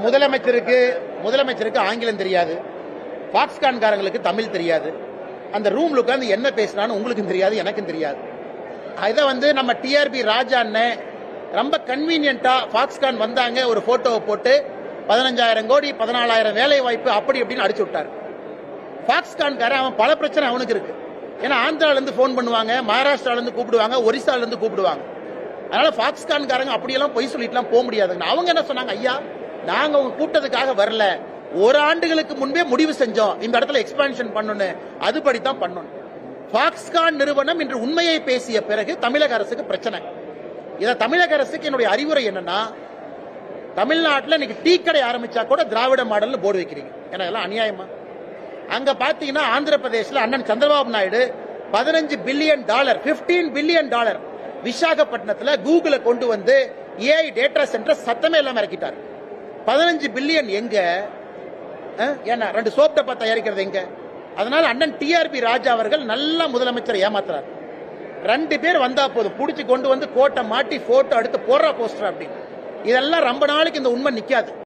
முதலமைச்சருக்கு ஆங்கிலம் தெரியாது, பாக்ஸ்கான் காரங்களுக்கு தமிழ் தெரியாது. அந்த ரூம்ல உட்கார்ந்து என்ன பேசினான்னு உங்களுக்கும் தெரியாது, எனக்கும் தெரியாது. இதை நம்ம டிஆர்பி ராஜா அண்ணன் ரொம்ப கன்வீனியன்டா பாக்ஸ்கான் வந்தாங்க, ஒரு போட்டோவை போட்டு 15,000 கோடி 14,000 வேலை வாய்ப்பு அப்படி அப்படின்னு அடிச்சு விட்டாரு. பாக்ஸ்கான் காரன் அவன் பல பிரச்சனை அவனுக்கு இருக்கு. ஏன்னா ஆந்திரால இருந்து போன் பண்ணுவாங்க, மகாராஷ்டிரால இருந்து கூப்பிடுவாங்க, ஒரிசால இருந்து கூப்பிடுவாங்க. அதனால பாக்ஸ்கான் காரங்க அப்படியெல்லாம் பொய் சொல்லிட்டுலாம் போக முடியாதுங்க. அவங்க என்ன சொன்னாங்க, ஐயா நாங்க உங்க கூட்டத்துக்காக வரல, ஒரு ஆண்டுகளுக்கு முன்பே முடிவு செஞ்சோம் இந்த இடத்துல எக்ஸ்பான்ஷன் பண்ணணும், அதுபடித்தான் பண்ணணும். பாக்ஸ்கான் நிறுவனம் இன்று உண்மையை பேசிய பிறகு தமிழக அரசுக்கு பிரச்சனை. இத தமிழக அரசுக்கு என்னுடைய அறிவுரை என்னன்னா, தமிழ்நாட்டில் இன்னைக்கு டீ கடை ஆரம்பிச்சா கூட திராவிட மாடல் போர்டு வைக்கிறீங்க, ஏன்னா எல்லாம் அநியாயமா. அங்க பாத்தீங்கன்னா ஆந்திர பிரதேசல அண்ணன் சந்திரபாபு நாயுடு $15 பில்லியன் 15 பில்லியன் விசாகப்பட்டினத்துல கூகுளை கொண்டு வந்து ஏஐ டேட்டா சென்டர் சத்தமே இல்லாம இறக்கிட்டார். 15 பில்லியன் எங்க? ஏன்னா 2 சோப் டப்பா தயாரிக்கிறது எங்க? அதனால அண்ணன் டிஆர்பி ராஜா அவர்கள் நல்ல முதலமைச்சர் ஏமாத்துறாரு. 2 பேர் வந்தா போதும், புடிச்சு கொண்டு வந்து கோட்டை மாட்டி போட்டோ எடுத்து போடுறா போஸ்டர் அப்படின்னு. இதெல்லாம் ரொம்ப நாளைக்கு இந்த உண்மை நிக்காது.